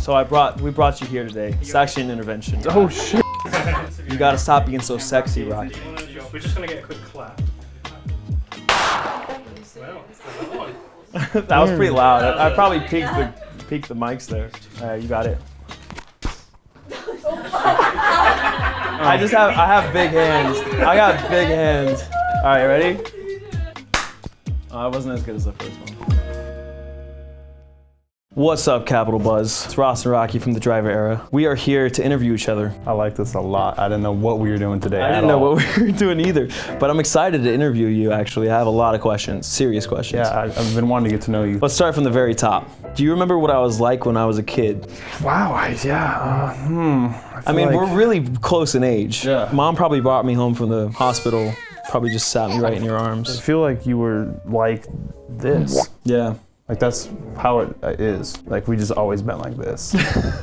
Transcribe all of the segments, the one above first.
So we brought you here today. It's actually an intervention. Oh shit. You gotta stop being so sexy, Rocky. We're just gonna get a quick clap. That was pretty loud. I probably peaked the mics there. You got it. I have big hands. I got big hands. All right, ready? I wasn't as good as the first one. What's up, Capital Buzz? It's Ross and Rocky from the Driver Era. We are here to interview each other. I like this a lot. I didn't know what we were doing today. I didn't know what we were doing either, but I'm excited to interview you, actually. I have a lot of questions, serious questions. Yeah, I've been wanting to get to know you. Let's start from the very top. Do you remember what I was like when I was a kid? Wow, I mean, we're really close in age. Yeah. Mom probably brought me home from the hospital, probably just sat me right in your I arms. feel like you were like this. Yeah. Like that's how it is. Like we just always been like this.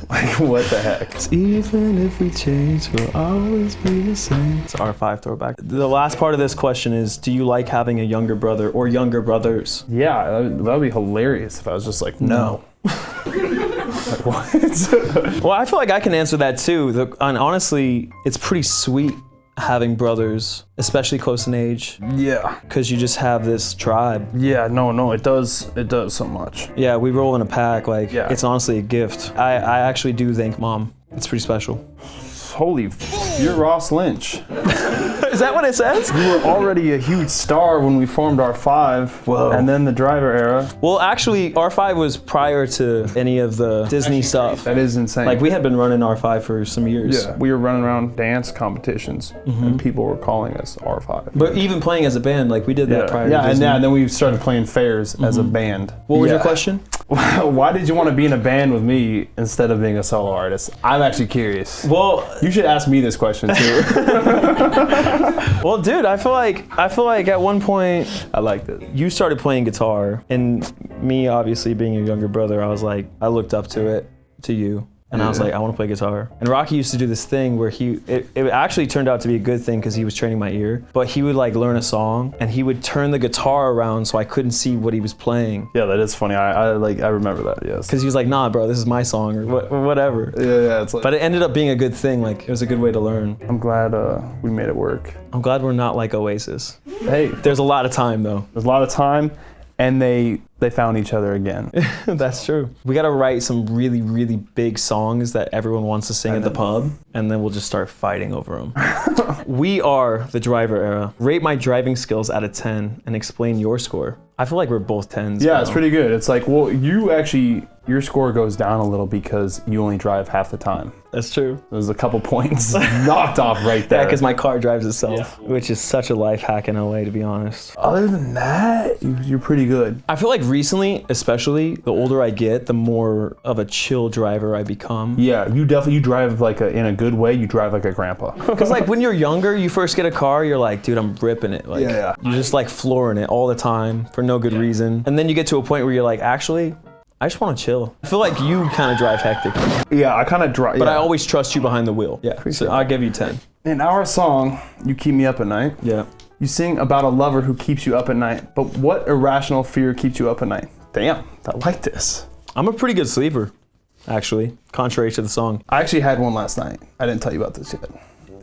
Like what the heck? Even if we change, we'll always be the same. It's R5 throwback. The last part of this question is, do you like having a younger brother or younger brothers? Yeah, that would be hilarious if I was just like, no. Like, what? Well, I feel like I can answer that too. And honestly, it's pretty sweet having brothers, especially close in age. Yeah. Because you just have this tribe. Yeah, no, it does so much. Yeah, we roll in a pack, like, yeah. It's honestly a gift. I actually do thank Mom. It's pretty special. Holy you're Ross Lynch. Is that what it says? You were already a huge star when we formed R5. Whoa. And then the Driver Era. Well, actually, R5 was prior to any of the Disney stuff. That is insane. Like, we had been running R5 for some years. Yeah, we were running around dance competitions, and people were calling us R5. But even playing as a band, like, we did that prior to Disney. And then we started playing fairs as a band. What was your question? Why did you want to be in a band with me instead of being a solo artist? I'm actually curious. Well, you should ask me this question too. Well, dude, I feel like at one point I liked it. You started playing guitar, and me obviously being your younger brother, I was like, I looked up to you. And I was like, I want to play guitar. And Rocky used to do this thing where it actually turned out to be a good thing because he was training my ear. But he would like learn a song and he would turn the guitar around so I couldn't see what he was playing. Yeah, that is funny. I remember that, yes. Because he was like, nah, bro, this is my song or whatever. Yeah, it's like. But it ended up being a good thing. Like, it was a good way to learn. I'm glad we made it work. I'm glad we're not like Oasis. Hey. There's a lot of time though. There's a lot of time. And they found each other again. That's true. We gotta write some really, really big songs that everyone wants to sing at the pub, and then we'll just start fighting over them. We are the Driver Era. Rate my driving skills out of 10 and explain your score. I feel like we're both 10s. Yeah, it's pretty good. It's like, well, your score goes down a little because you only drive half the time. That's true. There's a couple points knocked off right there. Yeah, because my car drives itself, which is such a life hack in LA, to be honest. Other than that, you're pretty good. I feel like recently, especially, the older I get, the more of a chill driver I become. Yeah, you drive like in a good way, you drive like a grandpa. Because like when you're younger, you first get a car, you're like, dude, I'm ripping it. Like, yeah. You're just like flooring it all the time for no good reason. And then you get to a point where you're like, actually, I just want to chill. I feel like you kind of drive hectic. Yeah, I kind of drive. But I always trust you behind the wheel. Yeah, so I'll give you 10. In our song, You Keep Me Up at Night. Yeah. You sing about a lover who keeps you up at night, but what irrational fear keeps you up at night? Damn, I like this. I'm a pretty good sleeper, actually, contrary to the song. I actually had one last night. I didn't tell you about this yet.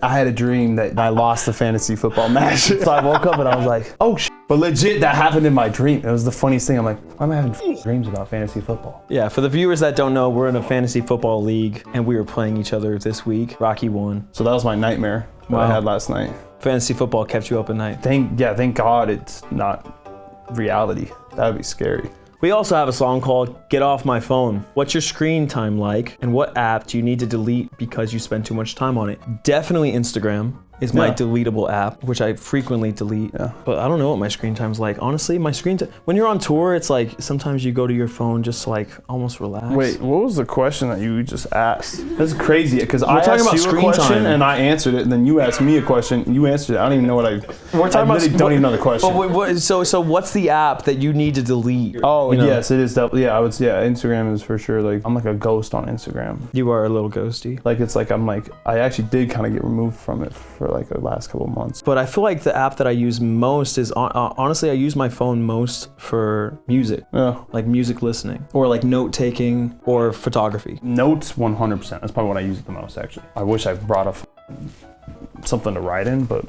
I had a dream that I lost the fantasy football match. So I woke up and I was like, oh shit. But legit, that happened in my dream. It was the funniest thing. I'm like, why am I having dreams about fantasy football? Yeah, for the viewers that don't know, we're in a fantasy football league and we were playing each other this week. Rocky won. So that was my nightmare that I had last night. Fantasy football kept you up at night. Thank God it's not reality. That would be scary. We also have a song called Get Off My Phone. What's your screen time like? And what app do you need to delete because you spend too much time on it? Definitely Instagram is my deletable app, which I frequently delete. Yeah. But I don't know what my screen time's like. Honestly, my screen time, when you're on tour, it's like sometimes you go to your phone just to like almost relax. Wait, what was the question that you just asked? That's crazy, because I talking asked about you screen a question time. and I answered it, and then you asked me a question and you answered it. I don't even know what I don't even know the question. So what's the app that you need to delete? Oh, yes, it is. Instagram is for sure. Like, I'm like a ghost on Instagram. You are a little ghosty. Like, it's like, I actually did kind of get removed from it for for like the last couple of months. But I feel like the app that I use most is, honestly, I use my phone most for music. Yeah. Like music listening, or like note taking, or photography. Notes, 100%. That's probably what I use the most, actually. I wish I brought something to write in, but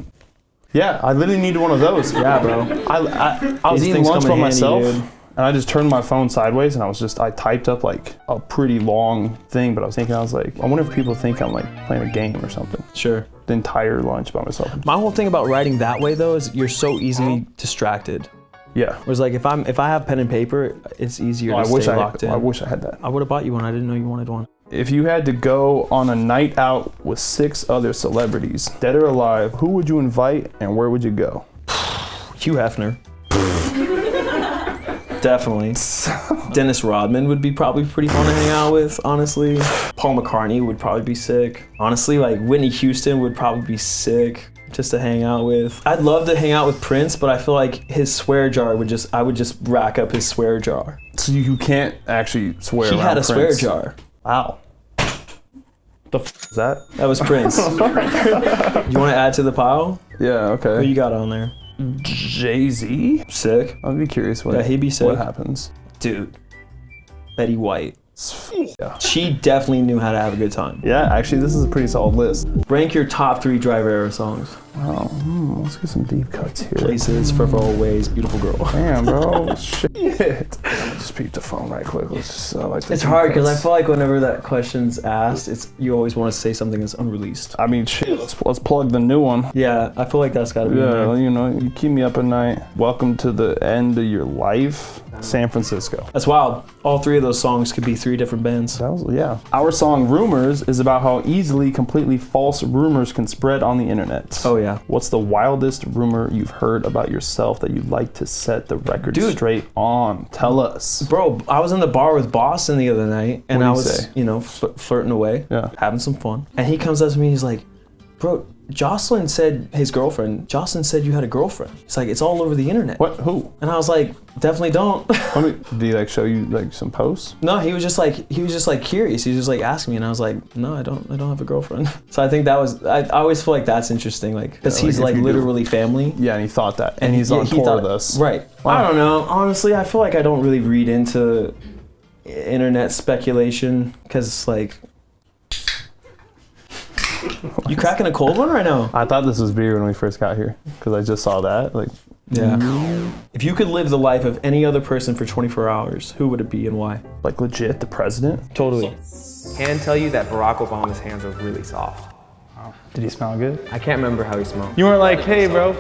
yeah, I literally needed one of those. Yeah, bro. I was These eating things lunch come by in handy, myself, dude. and I just turned my phone sideways, and I typed up like a pretty long thing, but I was like, I wonder if people think I'm like playing a game or something. Sure. The entire lunch by myself. My whole thing about writing that way though is you're so easily distracted. Yeah. Whereas like if I have pen and paper, it's easier to stay locked in. I wish I had that. I would have bought you one. I didn't know you wanted one. If you had to go on a night out with 6 other celebrities, dead or alive, who would you invite and where would you go? Hugh Hefner. Definitely. Dennis Rodman would be probably pretty fun to hang out with, honestly. Paul McCartney would probably be sick. Honestly, like Whitney Houston would probably be sick just to hang out with. I'd love to hang out with Prince, but I feel like his swear jar I would just rack up his swear jar. So you can't actually swear He around had a swear Prince. jar. Wow. The f is that? That was Prince. You want to add to the pile? Yeah, okay. Who you got on there? Jay-Z? Sick. I'd be curious what, Yeah, he'd be sick. what happens. Dude. Betty White. Yeah. She definitely knew how to have a good time. Yeah, actually, this is a pretty solid list. Rank your top 3 Driver era songs. Oh, let's get some deep cuts here. Places, Forever Always, Beautiful Girl. Damn, bro. Shit. Just peep the phone right quick. Let's just, like the It's deep hard because I cuts. feel like whenever that question's asked, you always want to say something that's unreleased. I mean, shit, let's plug the new one. Yeah, I feel like that's gotta be in Yeah, there. you know, you keep me up at night. Welcome to the end of your life, San Francisco. That's wild. All 3 of those songs could be 3 different bands. That was, yeah. Our song Rumors is about how easily completely false rumors can spread on the internet. Oh yeah. What's the wildest rumor you've heard about yourself that you'd like to set the record Dude. straight on? Tell us. Bro, I was in the bar with Boston the other night, and I What'd he was, say? you know, flirting away, Yeah. having some fun. And he comes up to me, he's like, bro, Jocelyn said you had a girlfriend. He's like, it's all over the internet. What? Who? And I was like, definitely don't. Let me, did he like show you like some posts? No, he was just like curious. He was just like asking me, and I was like, no, I don't have a girlfriend. So I think that was, I always feel like that's interesting, like, because Yeah, like he's if like you do- literally family. Yeah, and he thought that. And he's on he tour thought- with us. Right. Wow. I don't know. Honestly, I feel like I don't really read into internet speculation because, like, you cracking a cold one right now? I thought this was beer when we first got here because I just saw that. Like, Yeah. If you could live the life of any other person for 24 hours, who would it be and why? like legit, the president. Totally. Can tell you that Barack Obama's hands are really soft. Did he smell good? I can't remember how he smelled. You weren't like, hey, bro.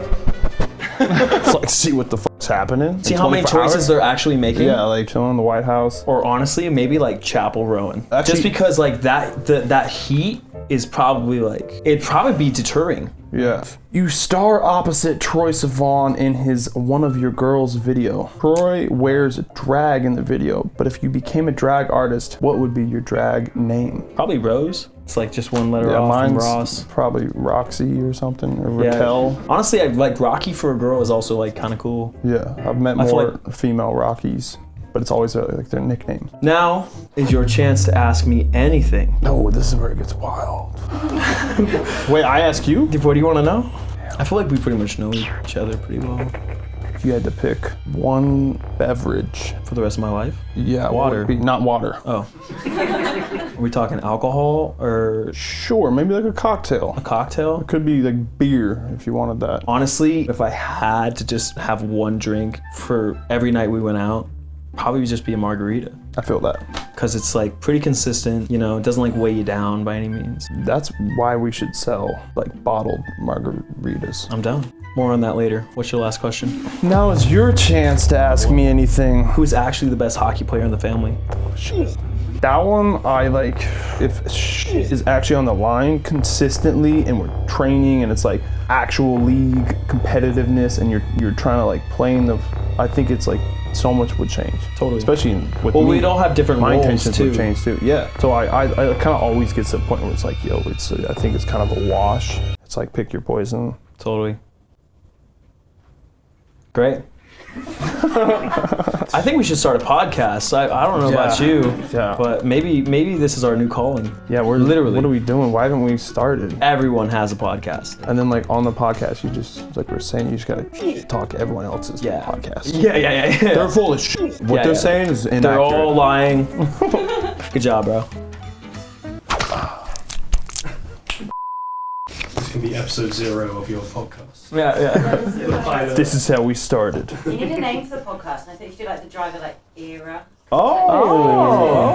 It's like, see what the fuck's happening. See in how many 24 choices hours? they're actually making? Yeah, like chilling in the White House. Or honestly, maybe like Chapel Rowan. Actually- Just because like that heat is probably like, it'd probably be deterring. Yeah. You star opposite Troye Sivan in his One of Your Girls video. Troy wears drag in the video, but if you became a drag artist, what would be your drag name? Probably Rose. It's like just one letter off from mine's Ross. probably Roxy or something, or Yeah. Raquel. Honestly, I like Rocky for a girl is also like kind of cool. Yeah, I've met I feel more female Rockies, but it's always like their nickname. Now is your chance to ask me anything. No, this is where it gets wild. Wait, I ask you? What do you want to know? I feel like we pretty much know each other pretty well If you had to pick one beverage. for the rest of my life. Yeah, what Water. would be, not water. Oh. Are we talking alcohol or Sure, maybe like a cocktail. a cocktail? Could be like beer if you wanted that. Honestly, if I had to just have one drink for every night we went out, probably would just be a margarita. I feel that. Because it's like pretty consistent, you know, it doesn't like weigh you down by any means. That's why we should sell like bottled margaritas. I'm down. More on that later. What's your last question? Now is your chance to ask me anything. Who's actually the best hockey player in the family? That one, I like, if shit is actually on the line consistently and we're training and it's like actual league competitiveness and you're trying to like play in the, I think it's like so much would change. Totally. Especially with Well, me. we'd all have different My roles intentions too. would change too. Yeah. So I kind of always get to the point where it's like, yo, it's, I think it's kind of a wash. It's like pick your poison. Totally. Great. I think we should start a podcast. I don't know about you, Yeah. but maybe this is our new calling. Yeah, we're Literally. What are we doing? Why haven't we started? Everyone has a podcast. And then like on the podcast, you just like we're saying, you just gotta talk everyone else's podcast. Yeah. They're full of shit. What they're saying is inaccurate. They're all lying. Good job, bro. This can be episode 0 of your podcast. Yeah. This is how we started. You need a name for the podcast, and I think you do like the driver, like era. Oh.